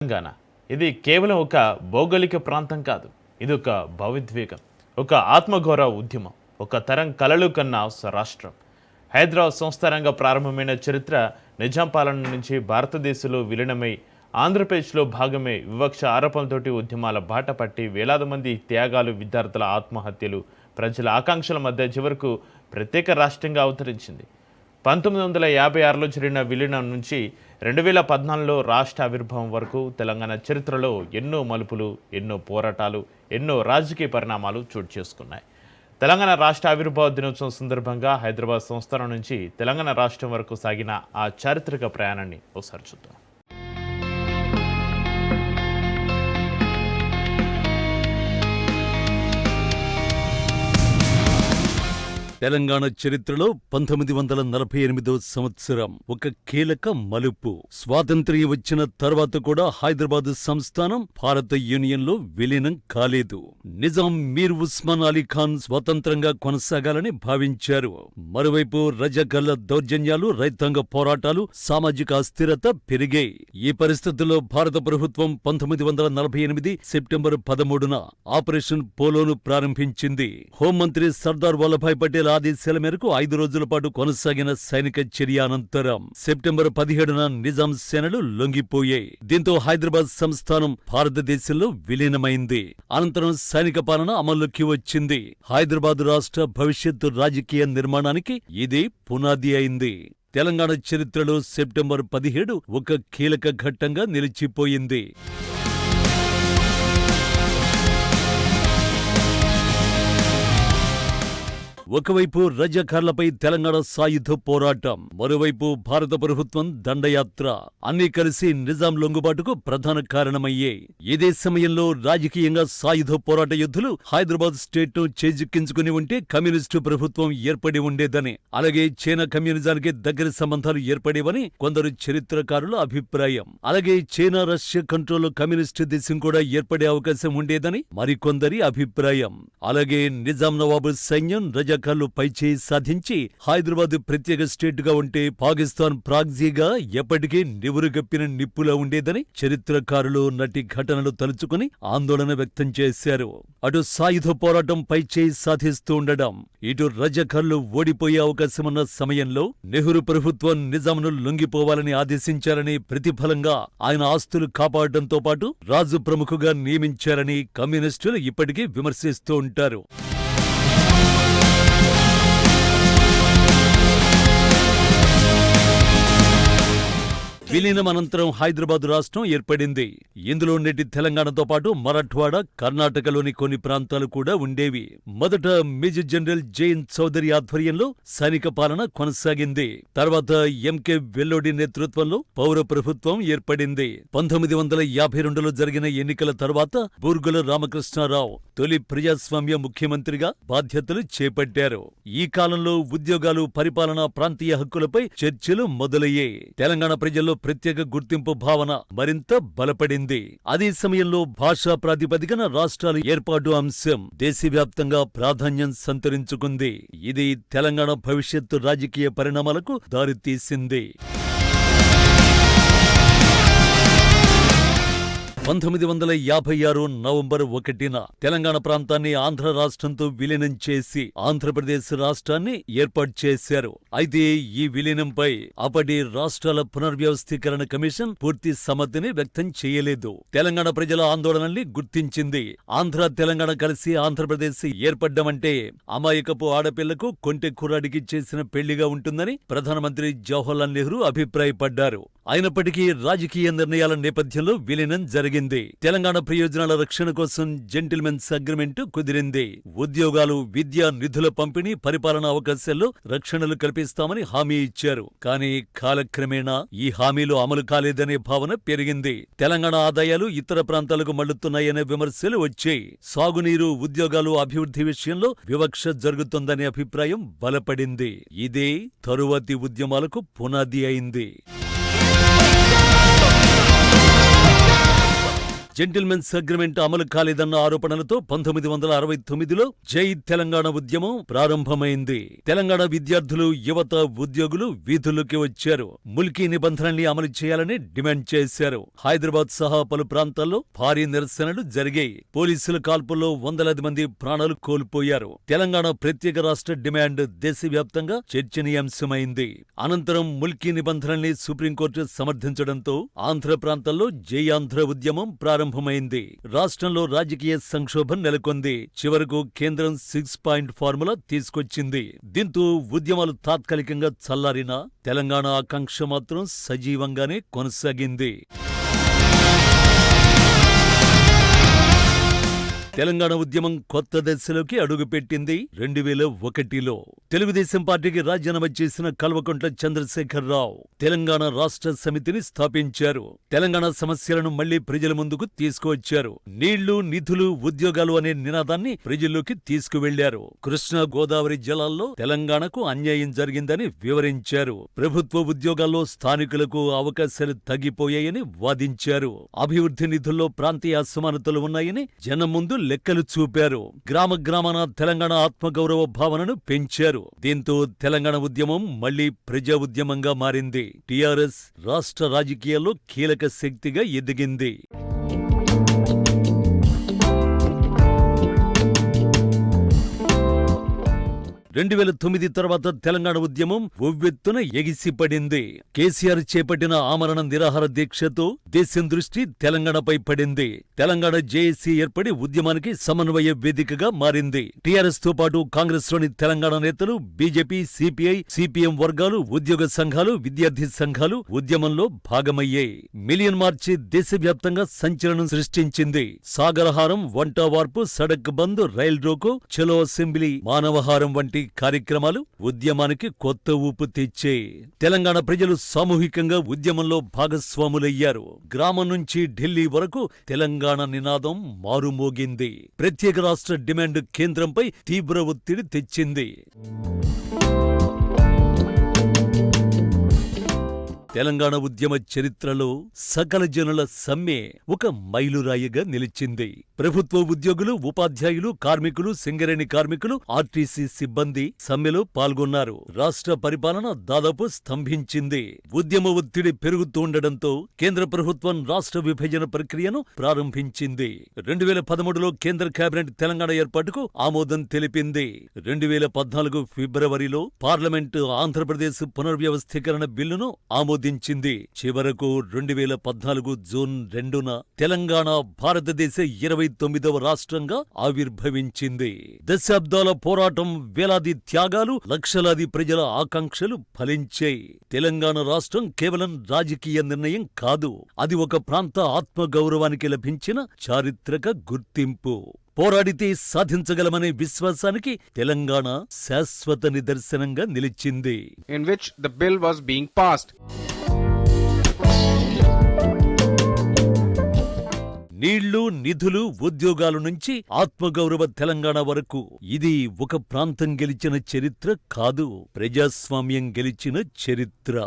తెలంగాణ ఇది కేవలం ఒక భౌగోళిక ప్రాంతం కాదు. ఇది ఒక భావోద్వేగం, ఒక ఆత్మగౌరవ ఉద్యమం, ఒక తరం కలలు కన్నా రాష్ట్రం. హైదరాబాద్ సంస్థానంగా ప్రారంభమైన చరిత్ర నిజాం పాలన నుంచి భారతదేశంలో విలీనమై ఆంధ్రప్రదేశ్లో భాగమే వివక్ష ఆరోపణలతోటి ఉద్యమాల బాట పట్టి వేలాది మంది త్యాగాలు, విద్యార్థుల ఆత్మహత్యలు, ప్రజల ఆకాంక్షల మధ్య చివరకు ప్రత్యేక రాష్ట్రంగా అవతరించింది. 1956లో జరిగిన విలీనం నుంచి 2014లో రాష్ట్ర ఆవిర్భావం వరకు తెలంగాణ చరిత్రలో ఎన్నో మలుపులు, ఎన్నో పోరాటాలు, ఎన్నో రాజకీయ పరిణామాలు చోటు చేసుకున్నాయి. తెలంగాణ రాష్ట్ర ఆవిర్భావ దినోత్సవం సందర్భంగా హైదరాబాద్ సంస్థానం నుంచి తెలంగాణ రాష్ట్రం వరకు సాగిన ఆ చారిత్రక ప్రయాణాన్ని ఒకసారి చూద్దాం. తెలంగాణ చరిత్రలో 1948వ సంవత్సరం ఒక కీలక మలుపు. స్వాతంత్ర్యం వచ్చిన తర్వాత కూడా హైదరాబాద్ సంస్థానం భారత యూనియన్లో విలీనం కాలేదు. నిజాం మీర్ ఉస్మాన్ అలీ ఖాన్ స్వతంత్రంగా కొనసాగాలని భావించారు. మరోవైపు రజాకర్ల దౌర్జన్యాలు, రైతాంగ పోరాటాలు, సామాజిక అస్థిరత పెరిగాయి. ఈ పరిస్థితుల్లో భారత ప్రభుత్వం 1948 సెప్టెంబర్ 13న ఆపరేషన్ పోలోను ప్రారంభించింది. హోంమంత్రి సర్దార్ వల్లభాయ్ పటేల్ ఆదేశాల మేరకు 5 రోజుల పాటు కొనసాగిన సైనిక చర్య అనంతరం సెప్టెంబర్ 17న నిజాం సేనలు లొంగిపోయాయి. దీంతో హైదరాబాద్ సంస్థానం భారతదేశంలో విలీనమైంది. అనంతరం సైనిక పాలన అమల్లోకి వచ్చింది. హైదరాబాద్ రాష్ట్ర భవిష్యత్తు రాజకీయ నిర్మాణానికి ఇది పునాది అయింది. తెలంగాణ చరిత్రలో సెప్టెంబర్ 17 ఒక కీలక ఘట్టంగా నిలిచిపోయింది. ఒకవైపు రజాకార్లపై తెలంగాణ సాయుధ పోరాటం, మరోవైపు భారత ప్రభుత్వం దండయాత్ర అన్నీ కలిసి నిజాం లొంగుబాటుకు ప్రధాన కారణమయ్యాయి. ఇదే సమయంలో రాజకీయంగా సాయుధ పోరాట యోధులు హైదరాబాద్ స్టేట్ ను చేజిక్కించుకుని ఉంటే కమ్యూనిస్టు ప్రభుత్వం ఏర్పడి ఉండేదని, అలాగే చైనా కమ్యూనిజానికి దగ్గర సంబంధాలు ఏర్పడేవని కొందరు చరిత్రకారుల అభిప్రాయం. అలాగే చైనా, రష్యా కంట్రోల్లో కమ్యూనిస్టు దేశం కూడా ఏర్పడే అవకాశం ఉండేదని మరికొందరి అభిప్రాయం. అలాగే నిజాం నవాబు సైన్యం రజాకార్లు పైచేయి సాధించి హైదరాబాద్ ప్రత్యేక స్టేట్ గా ఉంటే పాకిస్తాన్ ప్రాక్సీగా ఎప్పటికీ నివురుగప్పిన నిప్పులా ఉండేదని చరిత్రకారులు నటి ఘటనలు తలుచుకుని ఆందోళన వ్యక్తం చేశారు. అటు సాయుధ పోరాటం పైచేయి సాధిస్తూ ఉండడం, ఇటు రజాకార్లు ఓడిపోయే అవకాశమున్న సమయంలో నెహ్రూ ప్రభుత్వం నిజాంను లొంగిపోవాలని ఆదేశించారని, ప్రతిఫలంగా ఆయన ఆస్తులు కాపాడటంతో పాటు రాజు ప్రముఖుగా నియమించారని కమ్యూనిస్టులు ఇప్పటికీ విమర్శిస్తూ ఉంటారు. విలీనం అనంతరం హైదరాబాద్ రాష్ట్రం ఏర్పడింది. ఇందులో నేటి తెలంగాణతో పాటు మరాఠ్వాడా, కర్ణాటకలోని కొన్ని ప్రాంతాలు కూడా ఉండేవి. మొదట మేజర్ జనరల్ జైన్ చౌదరి ఆధ్వర్యంలో సైనిక పాలన కొనసాగింది. తర్వాత ఎంకే వెల్లోడి నేతృత్వంలో పౌర ప్రభుత్వం ఏర్పడింది. 1952లో జరిగిన ఎన్నికల తర్వాత బూర్గుల రామకృష్ణారావు తొలి ప్రజాస్వామ్య ముఖ్యమంత్రిగా బాధ్యతలు చేపట్టారు. ఈ కాలంలో ఉద్యోగాలు, పరిపాలన, ప్రాంతీయ హక్కులపై చర్చలు మొదలయ్యాయి. తెలంగాణ ప్రజల్లో ప్రత్యేక గుర్తింపు భావన మరింత బలపడింది. అదే సమయంలో భాషా ప్రాతిపదికన రాష్ట్రాల ఏర్పాటు అంశం దేశవ్యాప్తంగా ప్రాధాన్యం సంతరించుకుంది. ఇది తెలంగాణ భవిష్యత్తు రాజకీయ పరిణామాలకు దారితీసింది. 1956 నవంబర్ 1న తెలంగాణ ప్రాంతాన్ని ఆంధ్ర రాష్ట్రంతో విలీనం చేసి ఆంధ్రప్రదేశ్ రాష్ట్రాన్ని ఏర్పాటు చేశారు. అయితే ఈ విలీనంపై అప్పటి రాష్ట్రాల పునర్వ్యవస్థీకరణ కమిషన్ పూర్తి సమ్మతిని వ్యక్తం చేయలేదు. తెలంగాణ ప్రజల ఆందోళనల్ని గుర్తించింది. ఆంధ్ర, తెలంగాణ కలిసి ఆంధ్రప్రదేశ్ ఏర్పడ్డమంటే అమాయకపు ఆడపిల్లకు కొంటె కుర్రాడికి చేసిన పెళ్లిగా ఉంటుందని ప్రధానమంత్రి జవహర్లాల్ నెహ్రూ అభిప్రాయపడ్డారు. అయినప్పటికీ రాజకీయ నిర్ణయాల నేపథ్యంలో విలీనం జరిగింది. తెలంగాణ ప్రయోజనాల రక్షణ కోసం జెంటిల్మెన్స్ అగ్రిమెంట్ కుదిరింది. ఉద్యోగాలు, విద్య, నిధుల పంపిణీ, పరిపాలనా అవకాశాల్లో రక్షణలు కల్పిస్తామని హామీ ఇచ్చారు. కానీ కాలక్రమేణా ఈ హామీలు అమలు కాలేదనే భావన పెరిగింది. తెలంగాణ ఆదాయాలు ఇతర ప్రాంతాలకు మళ్లుతున్నాయనే విమర్శలు వచ్చాయి. సాగునీరు, ఉద్యోగాలు, అభివృద్ధి విషయంలో వివక్ష జరుగుతోందనే అభిప్రాయం బలపడింది. ఇదే తరువాతి ఉద్యమాలకు పునాది అయింది. జెంటిల్మెన్స్ అగ్రిమెంట్ అమలు కాలేదన్న ఆరోపణలతో 1969లో జై తెలంగాణ ఉద్యమం ప్రారంభమైంది. తెలంగాణ విద్యార్థులు, యువత, ఉద్యోగులు వీధుల్లోకి వచ్చారు. ముల్కీ నిబంధనల్ని అమలు చేయాలని డిమాండ్ చేశారు. హైదరాబాద్ సహా పలు ప్రాంతాల్లో భారీ నిరసనలు జరిగాయి. పోలీసుల కాల్పుల్లో వందలాది మంది ప్రాణాలు కోల్పోయారు. తెలంగాణ ప్రత్యేక రాష్ట్ర డిమాండ్ దేశవ్యాప్తంగా చర్చనీయాంశమైంది. అనంతరం ముల్కీ నిబంధనల్ని సుప్రీంకోర్టు సమర్థించడంతో ఆంధ్ర ప్రాంతాల్లో జై ఆంధ్ర ఉద్యమం ప్రారంభమైంది. రాష్ట్రంలో రాజకీయ సంక్షోభం నెలకొంది. చివరకు కేంద్రం 6 పాయింట్ ఫార్ములా తీసుకొచ్చింది. దీంతో ఉద్యమాలు తాత్కాలికంగా చల్లారినా తెలంగాణ ఆకాంక్ష మాత్రం సజీవంగానే కొనసాగింది. తెలంగాణ ఉద్యమం కొత్త దశలోకి అడుగుపెట్టింది 2001లో. తెలుగుదేశం పార్టీకి రాజీనామా చేసిన కల్వకుంట్ల చంద్రశేఖరరావు తెలంగాణ రాష్ట్ర సమితిని స్థాపించారు. తెలంగాణ సమస్యలను మళ్లీ ప్రజల ముందుకు తీసుకువచ్చారు. నీళ్లు, నిధులు, ఉద్యోగాలు అనే నినాదాన్ని ప్రజల్లోకి తీసుకువెళ్లారు. కృష్ణా, గోదావరి జలాల్లో తెలంగాణకు అన్యాయం జరిగిందని వివరించారు. ప్రభుత్వ ఉద్యోగాల్లో స్థానికులకు అవకాశాలు తగ్గిపోయాయని వాదించారు. అభివృద్ధి నిధుల్లో ప్రాంతీయ అసమానతలు ఉన్నాయని జనం ముందు లెక్కలు చూపారు. గ్రామ గ్రామాన తెలంగాణ ఆత్మగౌరవ భావనను పెంచారు. దీంతో తెలంగాణ ఉద్యమం మళ్లీ ప్రజా ఉద్యమంగా మారింది. టీఆర్ఎస్ రాష్ట్ర రాజకీయాల్లో కీలక శక్తిగా ఎదిగింది. 2009 తర్వాత తెలంగాణ ఉద్యమం ఉవ్వెత్తున ఎగిసిపడింది. కేసీఆర్ చేపట్టిన ఆమరణ నిరాహార దీక్షతో దేశం దృష్టి తెలంగాణపై పడింది. తెలంగాణ జేఏసీ ఏర్పడి ఉద్యమానికి సమన్వయ వేదికగా మారింది. టీఆర్ఎస్ తో పాటు కాంగ్రెస్ లోని తెలంగాణ నేతలు, బీజేపీ, సిపిఐ, సిపిఎం వర్గాలు, ఉద్యోగ సంఘాలు, విద్యార్థి సంఘాలు ఉద్యమంలో భాగమయ్యాయి. మిలియన్ మార్చి దేశవ్యాప్తంగా సంచలనం సృష్టించింది. సాగరహారం, వంటవార్పు, సడక్ బంద్, రైల్ రోకో, చలో అసెంబ్లీ, మానవహారం వంటి కార్యక్రమాలు ఉద్యమానికి కొత్త ఊపు తెచ్చే. తెలంగాణ ప్రజలు సామూహికంగా ఉద్యమంలో భాగస్వాములయ్యారు. గ్రామం నుంచి ఢిల్లీ వరకు తెలంగాణ నినాదం మారుమోగింది. ప్రత్యేక రాష్ట్ర డిమాండ్ కేంద్రంపై తీవ్ర ఒత్తిడి తెచ్చింది. తెలంగాణ ఉద్యమ చరిత్రలో సకల జనుల సమ్మె ఒక మైలురాయిగా నిలిచింది. ప్రభుత్వ ఉద్యోగులు, ఉపాధ్యాయులు, కార్మికులు, సింగరేణి కార్మికులు, ఆర్టీసీ సిబ్బంది సమ్మెలో పాల్గొన్నారు. రాష్ట్ర పరిపాలన దాదాపు స్తంభించింది. ఉద్యమ ఒత్తిడి పెరుగుతుండటంతో కేంద్ర ప్రభుత్వం రాష్ట్ర విభజన ప్రక్రియను ప్రారంభించింది. 2013లో కేంద్ర కేబినెట్ తెలంగాణ ఏర్పాటుకు ఆమోదం తెలిపింది. 2014 ఫిబ్రవరిలో పార్లమెంటు ఆంధ్రప్రదేశ్ పునర్వ్యవస్థీకరణ బిల్లును ఆమోదించింది. చివరకు 2014 జూన్ 2న తెలంగాణ భారతదేశ 29వ రాష్ట్రంగా ఆవిర్భవించింది. దశాబ్దాల పోరాటం, వేలాది త్యాగాలు, లక్షలాది ప్రజల ఆకాంక్షలు ఫలించాయి. తెలంగాణ రాష్ట్రం కేవలం రాజకీయ నిర్ణయం కాదు, అది ఒక ప్రాంత ఆత్మగౌరవానికి లభించిన చారిత్రక గుర్తింపు. పోరాడితే సాధించగలమనే విశ్వాసానికి తెలంగాణ శాశ్వత నిదర్శనంగా నిలిచింది. In which the bill was being passed. నీళ్లు, నిధులు, ఉద్యోగాల నుంచి ఆత్మగౌరవ తెలంగాణ వరకు ఇది ఒక ప్రాంతం గెలిచిన చరిత్ర కాదు, ప్రజాస్వామ్యం గెలిచిన చరిత్ర.